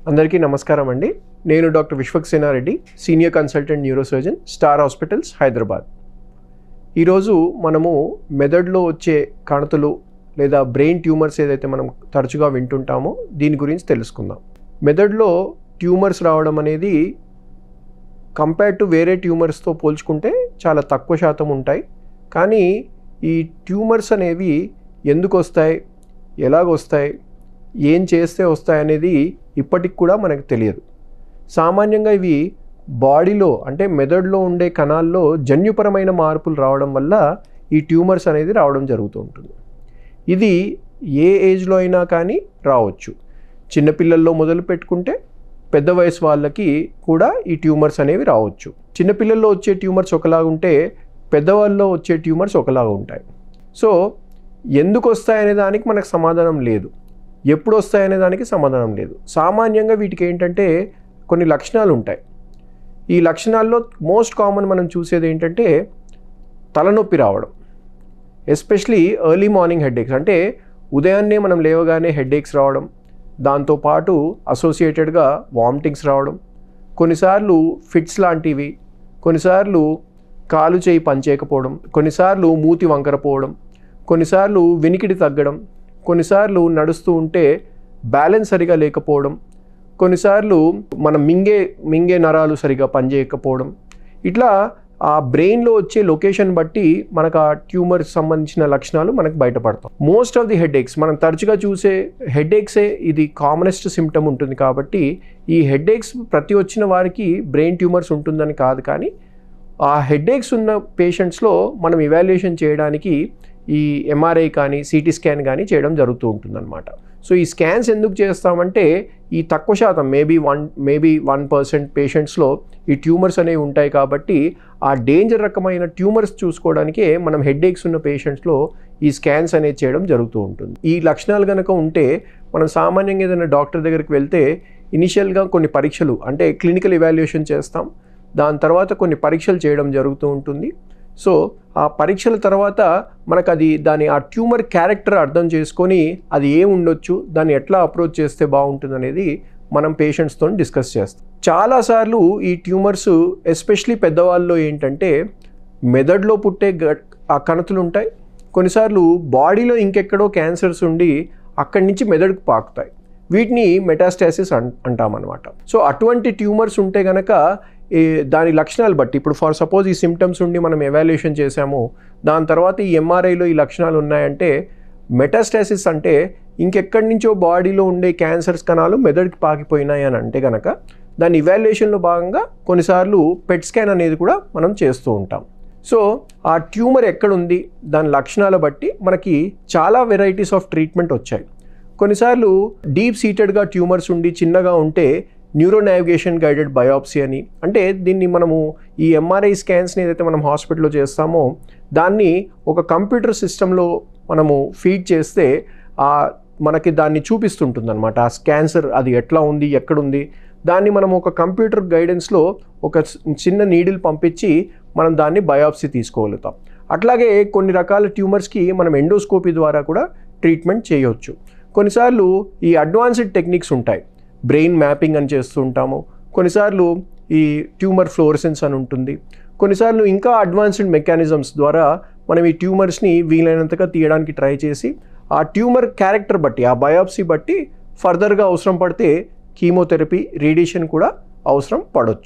అందరికీ నమస్కారం అండి. నేను doctor Vishwaksena Reddy, senior consultant neurosurgeon, star hospitals, Hyderabad. ఈరోజు మనము మెదడులో వచ్చే కణతులు లేదా బ్రెయిన్ ట్యూమర్స్ ఏదైతే మనం తరచుగా వింటుంటామో దీని గురించి తెలుసుకుందాం. మెదడులో ట్యూమర్స్ రావడం అనేది కంపేర్ టు వేరే ట్యూమర్స్తో పోల్చుకుంటే చాలా తక్కువ శాతం ఉంటాయి. కానీ ఈ ట్యూమర్స్ అనేవి ఎందుకు వస్తాయి, ఎలాగొస్తాయి, ఏం చేస్తే వస్తాయి అనేది ఇప్పటికి కూడా మనకు తెలియదు. సామాన్యంగా ఇవి బాడీలో అంటే మెదడులో ఉండే కణాల్లో జన్యుపరమైన మార్పులు రావడం వల్ల ఈ ట్యూమర్స్ అనేది రావడం జరుగుతూ ఉంటుంది. ఇది ఏ ఏజ్లో అయినా కానీ రావచ్చు. చిన్నపిల్లల్లో మొదలు పెట్టుకుంటే పెద్ద వయసు వాళ్ళకి కూడా ఈ ట్యూమర్స్ అనేవి రావచ్చు. చిన్నపిల్లల్లో వచ్చే ట్యూమర్స్ ఒకలాగా ఉంటే పెద్దవాళ్ళలో వచ్చే ట్యూమర్స్ ఒకలాగా ఉంటాయి. సో ఎందుకు వస్తాయనే దానికి మనకు సమాధానం లేదు, ఎప్పుడు వస్తాయనే దానికి సమాధానం లేదు. సామాన్యంగా వీటికి ఏంటంటే కొన్ని లక్షణాలు ఉంటాయి. ఈ లక్షణాల్లో మోస్ట్ కామన్ మనం చూసేది ఏంటంటే తలనొప్పి రావడం, ఎస్పెషలీ ఎర్లీ మార్నింగ్ హెడేక్స్, అంటే ఉదయాన్నే మనం లేవగానే హెడేక్స్ రావడం, దాంతోపాటు అసోసియేటెడ్గా వామిటింగ్స్ రావడం, కొన్నిసార్లు ఫిట్స్ లాంటివి, కొన్నిసార్లు కాలు చేయి పనిచేయకపోవడం, కొన్నిసార్లు మూతి వంకరపోవడం, కొన్నిసార్లు వినికిడి తగ్గడం, కొన్నిసార్లు నడుస్తూ ఉంటే బ్యాలెన్స్ సరిగా లేకపోవడం, కొన్నిసార్లు మనం మింగే నరాలు సరిగా పనిచేయకపోవడం, ఇట్లా ఆ బ్రెయిన్లో వచ్చే లొకేషన్ బట్టి మనకు ఆ ట్యూమర్కి సంబంధించిన లక్షణాలు మనకు బయటపడతాం. మోస్ట్ ఆఫ్ ది హెడేక్స్, మనం తరచుగా చూసే హెడేక్సే ఇది కామనెస్ట్ సిమ్టమ్ ఉంటుంది. కాబట్టి ఈ హెడేక్స్ ప్రతి వచ్చిన వారికి బ్రెయిన్ ట్యూమర్స్ ఉంటుందని కాదు, కానీ ఆ హెడేక్స్ ఉన్న పేషెంట్స్లో మనం ఇవాల్యుయేషన్ చేయడానికి ఈ ఎంఆర్ఐ కానీ సిటీ స్కాన్ కానీ చేయడం జరుగుతూ ఉంటుందన్నమాట. సో ఈ స్కాన్స్ ఎందుకు చేస్తామంటే ఈ తక్కువ శాతం మేబీ 1% పేషెంట్స్లో ఈ ట్యూమర్స్ అనేవి ఉంటాయి. కాబట్టి ఆ డేంజర్ రకమైన ట్యూమర్స్ చూసుకోవడానికే మనం హెడేక్స్ ఉన్న పేషెంట్స్లో ఈ స్కాన్స్ అనేది చేయడం జరుగుతూ ఉంటుంది. ఈ లక్షణాలు కనుక ఉంటే మనం సామాన్యంగా ఏదైనా డాక్టర్ దగ్గరికి వెళ్తే ఇనిషియల్గా కొన్ని పరీక్షలు అంటే క్లినికల్ ఇవాల్యుయేషన్ చేస్తాం. దాని తర్వాత కొన్ని పరీక్షలు చేయడం జరుగుతూ ఉంటుంది. సో ఆ పరీక్షల తర్వాత మనకు ఆ ట్యూమర్ క్యారెక్టర్ అర్థం చేసుకొని అది ఏం ఉండొచ్చు, దాన్ని ఎట్లా అప్రోచ్ చేస్తే బాగుంటుంది అనేది మనం పేషెంట్స్తో డిస్కస్ చేస్తాం. చాలాసార్లు ఈ ట్యూమర్స్ ఎస్పెషలీ పెద్దవాళ్ళలో ఏంటంటే మెదడులో పుట్టే ఆ కణతులు ఉంటాయి. కొన్నిసార్లు బాడీలో ఇంకెక్కడో క్యాన్సర్స్ ఉండి అక్కడి నుంచి మెదడుకు పాకుతాయి. వీటిని మెటాస్టాసిస్ అంటామన్నమాట. సో అటువంటి ట్యూమర్స్ ఉంటే కనుక దాని లక్షణాలు బట్టి, ఇప్పుడు ఫర్ సపోజ్ ఈ సిమ్టమ్స్ ఉండి మనం ఎవాల్యుయేషన్ చేసాము, దాని తర్వాత ఈ ఎంఆర్ఐలో ఈ లక్షణాలు ఉన్నాయంటే మెటాస్టాసిస్ అంటే ఇంకెక్కడి నుంచో బాడీలో ఉండే క్యాన్సర్స్ కణాలు మెదడుకి పాకిపోయినాయి అని అంటే కనుక దాని ఇవాల్యుయేషన్లో భాగంగా కొన్నిసార్లు పెట్ స్కాన్ అనేది కూడా మనం చేస్తూ ఉంటాం. సో ఆ ట్యూమర్ ఎక్కడుంది దాని లక్షణాల బట్టి మనకి చాలా వెరైటీస్ ఆఫ్ ట్రీట్మెంట్ వచ్చాయి. కొన్నిసార్లు డీప్ సీటెడ్గా ట్యూమర్స్ ఉండి చిన్నగా ఉంటే న్యూరో నావిగేషన్ గైడెడ్ బయాప్సీ అని, అంటే దీన్ని మనము ఈ ఎంఆర్ఐ స్కాన్స్ని ఏదైతే మనం హాస్పిటల్లో చేస్తామో దాన్ని ఒక కంప్యూటర్ సిస్టంలో మనము ఫీడ్ చేస్తే మనకి దాన్ని చూపిస్తుంటుంది అనమాట. ఆ క్యాన్సర్ అది ఎట్లా ఉంది, ఎక్కడుంది, దాన్ని మనం ఒక కంప్యూటర్ గైడెన్స్లో ఒక చిన్న నీడిల్ పంపించి మనం దాన్ని బయాప్సీ తీసుకోగలుగుతాం. అట్లాగే కొన్ని రకాల ట్యూమర్స్కి మనం ఎండోస్కోపీ ద్వారా కూడా ట్రీట్మెంట్ చేయవచ్చు. కొన్నిసార్లు ఈ అడ్వాన్స్డ్ టెక్నిక్స్ ఉంటాయి, బ్రెయిన్ మ్యాపింగ్ అని చేస్తూ ఉంటాము. కొన్నిసార్లు ఈ ట్యూమర్ ఫ్లోరసెన్స్ అని ఉంటుంది. కొన్నిసార్లు ఇంకా అడ్వాన్స్డ్ మెకానిజమ్స్ ద్వారా మనం ఈ ట్యూమర్స్ని వీలైనంతగా తీయడానికి ట్రై చేసి ఆ ట్యూమర్ క్యారెక్టర్ బట్టి, ఆ బయాప్సీ బట్టి ఫర్దర్గా అవసరం పడితే కీమోథెరపీ, రేడియేషన్ కూడా అవసరం పడవచ్చు.